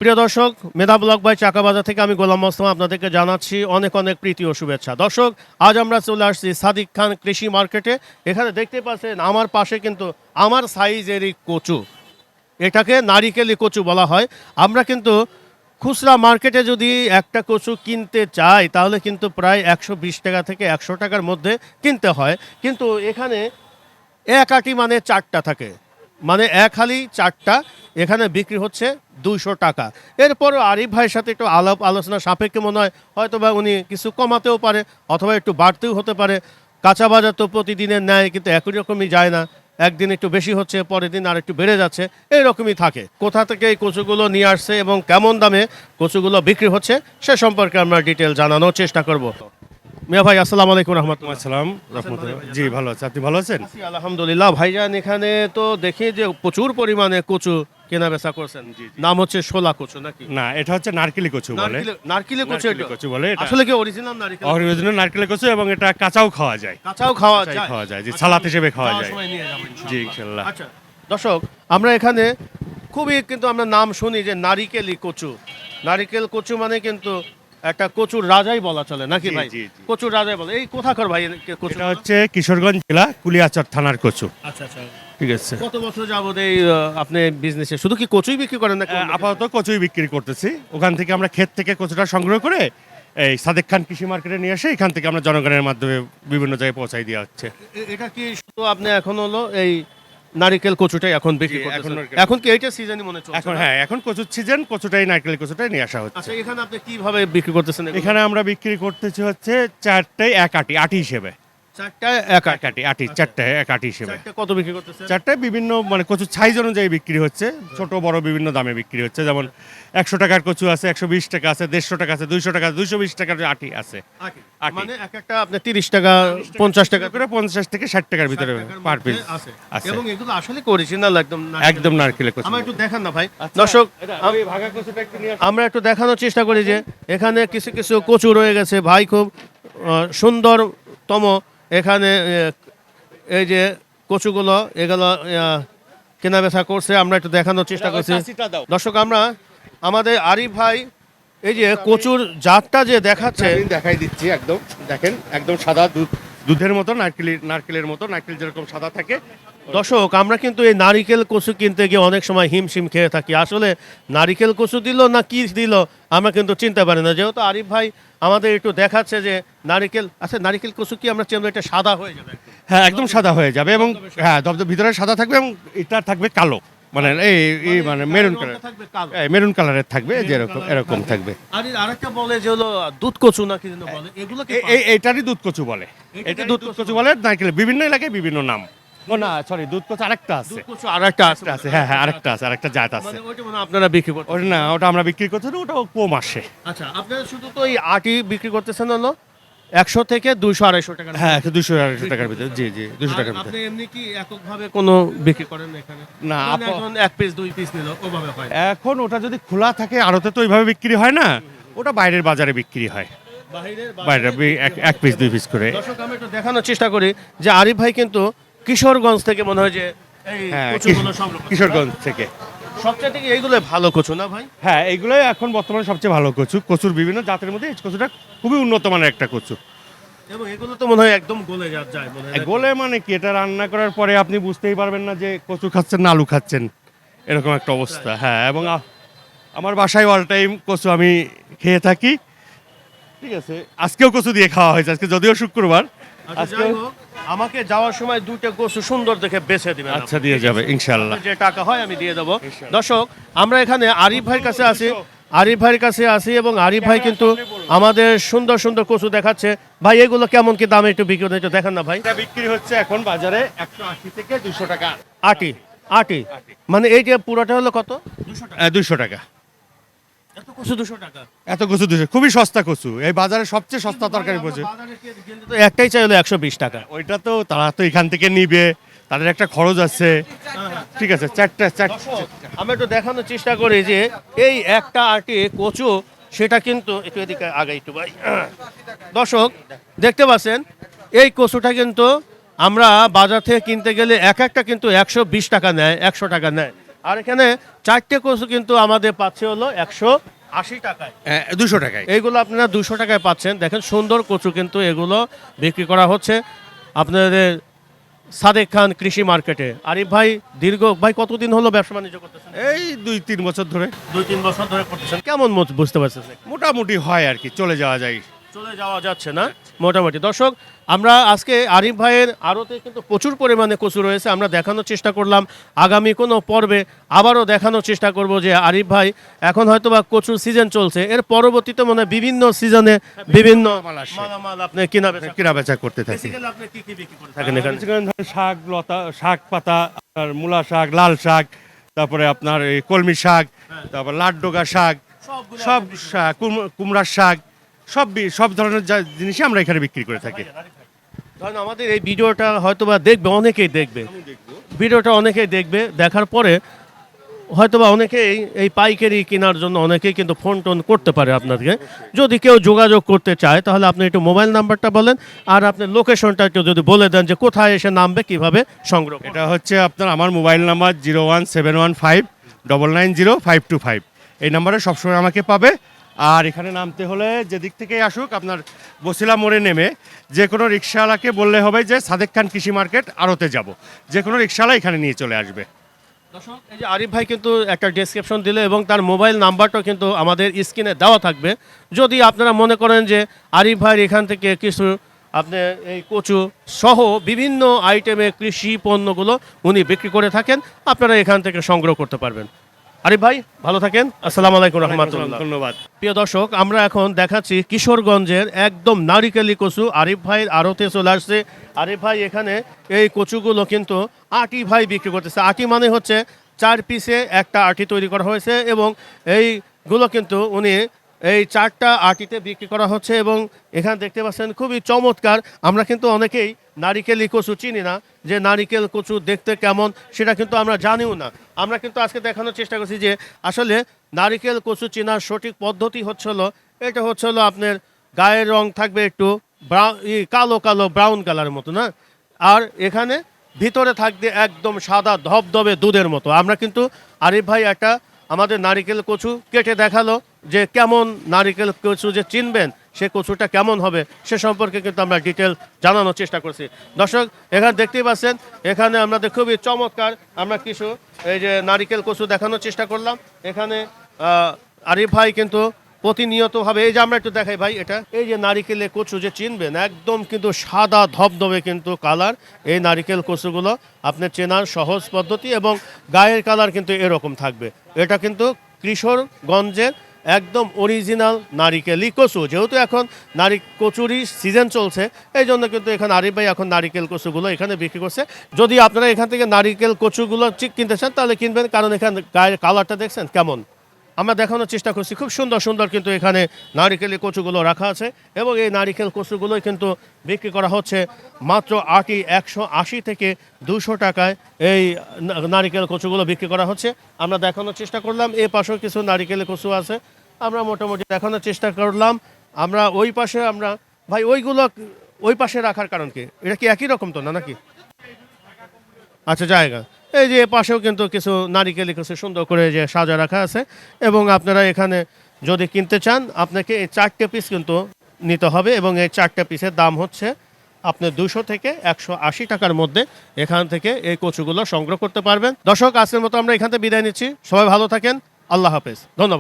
প্রিয় দর্শক, মেধা block by চাকাবাজার থেকে আমি গোলাম মোস্তফা আপনাদেরকে জানাচ্ছি অনেক অনেক প্রীতি ও শুভেচ্ছা। দর্শক, আজ আমরা চলে আসছি সাদিক খান কৃষি মার্কেটে। এখানে দেখতে পাচ্ছেন আমার পাশে কিন্তু আমার সাইজেরই কচু, এটাকে নারিকেলি কচু বলা হয়। আমরা কিন্তু খুচরা মার্কেটে যদি একটা কচু কিনতে চাই তাহলে কিন্তু প্রায় 120 টাকা থেকে 100 টাকার মধ্যে কিনতে হয়, কিন্তু এখানে এক আটি মানে চারটা থাকে, মানে এক হালি চারটা, এখানে বিক্রি হচ্ছে 200 টাকা। এরপরও আরিফ ভাইয়ের সাথে একটু আলাপ আলোচনা সাপেক্ষে মনে হয় হয়তো বা উনি কিছু কমাতেও পারে অথবা একটু বাড়তেও হতে পারে। কাঁচা বাজার তো প্রতিদিনের ন্যায় কিন্তু একই রকমই যায় না, একদিন একটু বেশি হচ্ছে, পরের দিন আর একটু বেড়ে যাচ্ছে, এইরকমই থাকে। কোথা থেকে এই কচুগুলো নিয়ে আসছে এবং কেমন দামে কচুগুলো বিক্রি হচ্ছে সে সম্পর্কে আমরা ডিটেল জানানোর চেষ্টা করব। মিয়া ভাই, আসসালামু আলাইকুম রহমতুল্লাহ। আসসালাম রহমতুল্লাহ। জি, ভালো আছে, আপনি ভালো আছেন? আছি, আলহামদুলিল্লাহ। ভাইজান, এখানে তো দেখি যে প্রচুর পরিমাণে কচু কেনা বেচা করছেন। নাম হচ্ছে শোলা কচু নাকি? না, এটা হচ্ছে নারকেলি কচু বলে। নারকেলি কচু? নারকেলি কচু বলে এটা। আসলে কি অরিজিনাল নারকেল? অরিজিনাল নারকেলি কচু, এবং এটা কাঁচাও খাওয়া যায়। কাঁচাও খাওয়া কাঁচাই যায়? খাওয়া যায়, জি, আচ্ছা, সালাদ হিসেবে খাওয়া যাওয়ার যায়। সময় নিয়ে যাবো ইনশাআল্লাহ। জি, ইনশাআল্লাহ। আচ্ছা দর্শক, আমরা এখানে খুবই কিন্তু আমরা নাম শুনি যে নারিকেলি কচু। নারিকেল কচু মানে কিন্তু একটা কচুর রাজাই বলা চলে নাকি জি, ভাই? জি, জি। কচুর রাজাই বলে। এই কোথাকার ভাই কচু? এটা হচ্ছে কিশোরগঞ্জ জেলা কুলিয়াচর থানার কচু। আচ্ছা আচ্ছা। ঠিক আছে। কত বছর যাবত এই আপনি বিজনেসে শুধু কি কচুই বিক্রি করেন নাকি? আপাতত কচুই বিক্রি করতেছি। ওখান থেকে আমরা ক্ষেত থেকে কচুটা সংগ্রহ করে এই সাদেক খান কৃষি মার্কেটে নিয়ে এসে এখান থেকে আমরা জনগণের মাধ্যমে বিভিন্ন জায়গায় পৌঁছাই দেওয়া হচ্ছে। এটা কি শুধু আপনি এখন হলো এই নারিকেল কচুটাই এখন বিক্রি জি, করতেছেন? এখন এখন কি এইটা সিজনই মনে চলছে? এখন হ্যাঁ, এখন কচুর সিজন, কচুটাই নারকেলি কচুটাই নিয়ে আসা হচ্ছে। আচ্ছা, এখানে আপনি কিভাবে বিক্রি করতেছেন এগুলো? এখানে আমরা বিক্রি করতেছি হচ্ছে চারটায় এক আটি, আটি হিসেবে। চারটায় এক এক আটি, আটি চারটায় এক আটি হিসেবে। চারটা কত বিক্রি করতেছেন? চারটায় বিভিন্ন মানে কচুর সাইজ অনুযায়ী বিক্রি হচ্ছে, ছোট বড় বিভিন্ন দামে বিক্রি হচ্ছে। যেমন 100 টাকার কচু আছে, 120 টাকা আছে, 150 টাকা আছে, 200 টাকা, 220 টাকার আটি আছে। আটি। আটি। মানে এক একটা আপনি 30 টাকা 50 টাকা করে 50 থেকে 60 টাকার ভিতরে পার পিস আছে। আছে। এবং এগুলো আসলে কি অরিজিনাল একদম একদম নারকেলের কচু। আমরা একটু দেখান না ভাই। আচ্ছা, দর্শক, আমি ভাগা কচুটা একটু নিয়ে আমরা একটু দেখানোর চেষ্টা করি যে এখানে কিছু কিছু কচু রয়ে গেছে। ভাই খুব সুন্দরতম এখানে এই যে কচুগুলো এগুলো কেনা বেচা করছে, আমরা একটু দেখানোর চেষ্টা করছি। দর্শক, আমরা আমাদের আরিফ ভাই এই যে কচুর জাতটা যে দেখাচ্ছে, আমি দেখাই দিচ্ছি। একদম দেখেন, একদম সাদা দুধের মতো, নারকেলের মতো, নারকেল যেরকম সাদা থাকে। দর্শক, আমরা কিন্তু এই নারিকেল কচু কিনতে গিয়ে অনেক সময় হিমশিম খেয়ে থাকি। আসলে নারিকেল কচু দিল না কি দিল আমরা কিন্তু চিনতে পারি না। যেহেতু আরিফ ভাই আমাদের একটু দেখাচ্ছে যে নারিকেল, আচ্ছা নারিকেল কচু কি আমরা চিনবো এটা সাদা হয়ে যাবে? হ্যাঁ, একদম সাদা হয়ে যাবে, এবং হ্যাঁ ভিতরে সাদা থাকবে, এবং এটা থাকবে কালো, মানে এই মানে মেরুন কালার, থাকবে কালো। মেরুন কালারের থাকবে, যেরকম এরকম থাকবে। আর আরেকটা বলে যে হলো দুধ কচু না কি যেন বলে, এগুলো কি এইটারই দুধ কচু বলে। এটা দুধ কচু বলে। নারকেল বিভিন্ন এলাকায় বিভিন্ন নাম। ও না, সরি, দুধ কচু আরেকটা আছে। দুধ কচু আরেকটা আছে? আছে, হ্যাঁ হ্যাঁ, আরেকটা আছে, আরেকটা জাত আছে। মানে ওইটা মানে আপনারা বিক্রি করতে? ওটা না, ওটা আমরা বিক্রি করতে না, ওটাও কম আসে। আচ্ছা, আপনারা শুধু তো এই আটি বিক্রি করতেছেন হলো 100 থেকে 200 250 টাকা? হ্যাঁ, 200-250 টাকার ভিতরে। জি জি, 200 টাকার ভিতরে। আপনি এমনি কি এককভাবে কোনো বিক্রি করেন এখানে? না, মানে এখন এক পিস দুই পিস নিল ওভাবে হয়? এখন ওটা যদি খোলা থাকে আড়তে তো ওইভাবে বিক্রি হয় না, ওটা বাইরের বাজারে বিক্রি হয়। বাইরে এক পিস দুই পিস করে। দর্শক, আমি একটু দেখানোর চেষ্টা করি যে আরিফ ভাই কিন্তু কিশোরগঞ্জ থেকে মনে হয় যে এই হ্যাঁ, কচুগুলো সংগ্রহ করছে। কিশোরগঞ্জ থেকে। সবচেয়ে থেকে এইগুলো ভালো কচু না ভাই? হ্যাঁ, এইগুলোই এখন বর্তমানে সবচেয়ে ভালো কচু। কচুর বিভিন্ন জাতের মধ্যে এই কচুটা খুবই উন্নত মানের একটা কচু। এবং এগুলো তো মনে হয় একদম গলে যায় মনে হয়। গোলে মানে কি, এটা রান্না করার পরে আপনি বুঝতেই পারবেন না যে কচু খাচ্ছেন না আলু খাচ্ছেন, এরকম একটা অবস্থা। হ্যাঁ, এবং আমার বাসায় অল টাইম কচু আমি খেয়ে থাকি। ঠিক আছে, আজকেও কচু দিয়ে খাওয়া হয়েছে, আজকে যদিও শুক্রবার। আচ্ছা, আজকে যাই হোক, আমাকে যাওয়ার সময় দুইটা কচু সুন্দর দেখে বেছে দিবেন। আচ্ছা, দিয়ে যাবে ইনশাল্লাহ। যে টাকা হয় আমি দিয়ে দেবো। দর্শক, আমরা এখানে আরিফ ভাইয়ের কাছে আছি, আরিফ ভাইয়ের কাছে আছি এবং আরিফ ভাই কিন্তু আমাদের সুন্দর সুন্দর কচু দেখাচ্ছে। ভাই, এগুলো কেমন কি দামে একটু বিক্রি হচ্ছে দেখান না ভাই। এটা বিক্রি হচ্ছে এখন বাজারে 180 থেকে 200 টাকা। আটি আটি মানে এই যে পুরোটা হলো কত? 200 টাকা। এত কচু 200 টাকা? এত কচু 200, খুবই সস্তা কচু, এই বাজারে সবচেয়ে সস্তা তরকারি কচু। বাজারে গেলে তো একটাই চাই হলো 120 টাকা। ওইটা তো তারা তো এখান থেকে নিবে, তাদের একটা খরচ আছে। ঠিক আছে, চারটা। আমরা একটু দেখানোর চেষ্টা করি যে এই একটা আটি কচু সেটা কিন্তু একটু এদিকে আগে একটু ভাই। দর্শক, দেখতে পাচ্ছেন এই কচুটা কিন্তু আমরা বাজার থেকে কিনতে গেলে এক একটা কিন্তু 120 টাকা নেয়, 100 টাকা নেয়। আর এখানে চারটে কচু কিন্তু আমাদের পাচ্ছে হলো 180 টাকায়। 200 টাকায়। এইগুলো আপনারা 200 টাকায় পাচ্ছেন। দেখেন সুন্দর কচু কিন্তু এগুলো বিক্রি করা হচ্ছে আপনাদের সাদেক খান কৃষি মার্কেটে। আরিফ ভাই ভাই কতদিন হলো ব্যবসা বাণিজ্য করতেছেন? এই 2-3 বছর ধরে। 2-3 বছর ধরে করতেছেন। কেমন বুঝতে পারছেন? মোটামুটি হয় আর কি, চলে যাওয়া যায়। চলে যাওয়া যাচ্ছে না মোটামুটি। দর্শক, আমরা আজকে আরিফ ভাইয়ের আড়তে কিন্তু প্রচুর পরিমাণে কচু রয়েছে। আমরা দেখানোর চেষ্টা করলাম, আগামী কোনো পর্বে আবারও দেখানোর চেষ্টা করব যে আরিফ ভাই এখন হয়তো বা কচুর সিজন চলছে, এর পরবর্তীতে মনে হয় বিভিন্ন সিজনে বিভিন্ন মালামাল আপনি কিনা বেচা করতে থাকি। বেসিক্যালি আপনি কি কি বিক্রি করে থাকেন এখানে? শাক, লতা শাক, পাতা, আপনার মূলা শাক, লাল শাক, তারপরে আপনার এই কলমি শাক, তারপর লাড্ডোগা শাক, সব শাক, কুমড়ার শাক, সব ধরনের জিনিসই আমরা এখানে বিক্রি করে থাকি। ধরেন আমাদের এই ভিডিওটা হয়তোবা দেখবে, অনেকেই দেখবে ভিডিওটা, অনেকেই দেখবে, দেখার পরে হয়তোবা অনেকেই এই পাইকারি কেনার জন্য অনেকেই কিন্তু ফোন টোন করতে পারে আপনাদেরকে। যদি কেউ যোগাযোগ করতে চায় তাহলে আপনি একটু মোবাইল নাম্বারটা বলেন, আর আপনার লোকেশনটা একটু যদি বলে দেন যে কোথায় এসে নামবে, কিভাবে সংগ্রহ করবে। এটা হচ্ছে আপনার আমার মোবাইল নাম্বার 01715990525। এই নাম্বারে সবসময় আমাকে পাবে। আর এখানে নামতে হলে যেদিক থেকেই আসুক, আপনার বসিলা মোড়ে নেমে যে কোনো রিক্সাওয়ালাকে বললে হবে যে সাদেক খান কৃষি মার্কেট আড়তে যাব, যে কোনো রিক্সাওয়ালা এখানে নিয়ে চলে আসবে। দর্শক, এই যে আরিফ ভাই কিন্তু একটা ডেসক্রিপশন দিলে এবং তার মোবাইল নাম্বারটাও কিন্তু আমাদের স্ক্রিনে দেওয়া থাকবে। যদি আপনারা মনে করেন যে আরিফ ভাইয়ের এখান থেকে কিছু আপনি এই কচু সহ বিভিন্ন আইটেমে কৃষি পণ্যগুলো উনি বিক্রি করে থাকেন, আপনারা এখান থেকে সংগ্রহ করতে পারবেন। আরিফ ভাই ভালো থাকেন। আসসালামু আলাইকুম রহমতুল্লাহ। ধন্যবাদ। প্রিয় দর্শক, আমরা এখন দেখাচ্ছি কিশোরগঞ্জের একদম নারিকেলি কচু। আরিফ ভাইয়ের আড়তে চলে আসছে। আরিফ ভাই এখানে এই কচুগুলো কিন্তু আটি ভাই বিক্রি করতেছে। আটি মানে হচ্ছে 4 পিসে একটা আটি তৈরি করা হয়েছে এবং এইগুলো কিন্তু উনি এই 4টা আটিতে বিক্রি করা হচ্ছে। এবং এখানে দেখতে পাচ্ছেন খুবই চমৎকার। আমরা কিন্তু অনেকেই নারিকেলি কচু চিনি না, যে নারিকেল কচু দেখতে কেমন সেটা কিন্তু আমরা জানিও না। আমরা কিন্তু আজকে দেখানোর চেষ্টা করছি যে আসলে নারিকেল কচু চেনার সঠিক পদ্ধতি হলো এটা হলো আপনার গায়ের রং থাকবে একটু কালো কালো ব্রাউন কালারের মতো না, আর এখানে ভিতরে থাকবে একদম সাদা ধবধবে দুধের মতো। আমরা কিন্তু আরিফ ভাই একটা আমাদের নারিকেল কচু কেটে দেখালো যে কেমন নারিকেল কচু যে চিনবেন সে কচুটা কেমন হবে সে সম্পর্কে কিন্তু আমরা ডিটেল জানানোর চেষ্টা করছি। দর্শক, এখানে দেখতেই পাচ্ছেন, এখানে আমাদের খুবই চমৎকার আমরা কিছু এই যে নারিকেল কচু দেখানোর চেষ্টা করলাম। এখানে আরিফ ভাই কিন্তু প্রতিনিয়তভাবে, এই যে আমরা একটু দেখাই ভাই, এটা এই যে নারিকেলের কচু যে চিনবেন একদম কিন্তু সাদা ধবধবে কিন্তু কালার। এই নারিকেল কচুগুলো আপনার চেনার সহজ পদ্ধতি এবং গায়ের কালার কিন্তু এরকম থাকবে। এটা কিন্তু কিশোরগঞ্জের একদম অরিজিনাল নারিকেলই কচু। যেহেতু এখন কচুরি সিজন চলছে, এই জন্য কিন্তু এখানে আরিফ ভাই এখন নারিকেল কচুগুলো এখানে বিক্রি করছে। যদি আপনারা এখান থেকে নারিকেল কচুগুলো কিনতে চান তাহলে কিনবেন, কারণ এখানে গায়ের কালারটা দেখছেন কেমন। আমরা দেখানোর চেষ্টা করছি, খুব সুন্দর সুন্দর কিন্তু এখানে নারিকেলি কচুগুলো রাখা আছে এবং এই নারিকেল কচুগুলোই কিন্তু বিক্রি করা হচ্ছে মাত্র 180 থেকে 200 টাকায়। এই নারিকেল কচুগুলো বিক্রি করা হচ্ছে। আমরা দেখানোর চেষ্টা করলাম এই পাশেও কিছু নারিকেল কচু আছে, আমরা মোটামুটি দেখানোর চেষ্টা করলাম। আমরা ওই পাশে আমরা ভাই ওইগুলো ওই পাশে রাখার কারণ কি, এটা কি একই রকম তো না নাকি? আচ্ছা, জায়গা এই যে পাশেও কিন্তু কিছু নারিকেল কিছু সুন্দর করে যে সাজা রাখা আছে এবং আপনারা এখানে যদি কিনতে চান আপনাকে এই 4টে পিস কিন্তু নিতে হবে এবং এই 4টে পিসের দাম হচ্ছে আপনার 200 থেকে 180 টাকার মধ্যে। এখান থেকে এই কচুগুলো সংগ্রহ করতে পারবেন। দর্শক, আজকের মতো আমরা এখান থেকে বিদায় নিচ্ছি। সবাই ভালো থাকেন। আল্লাহ হাফেজ। ধন্যবাদ।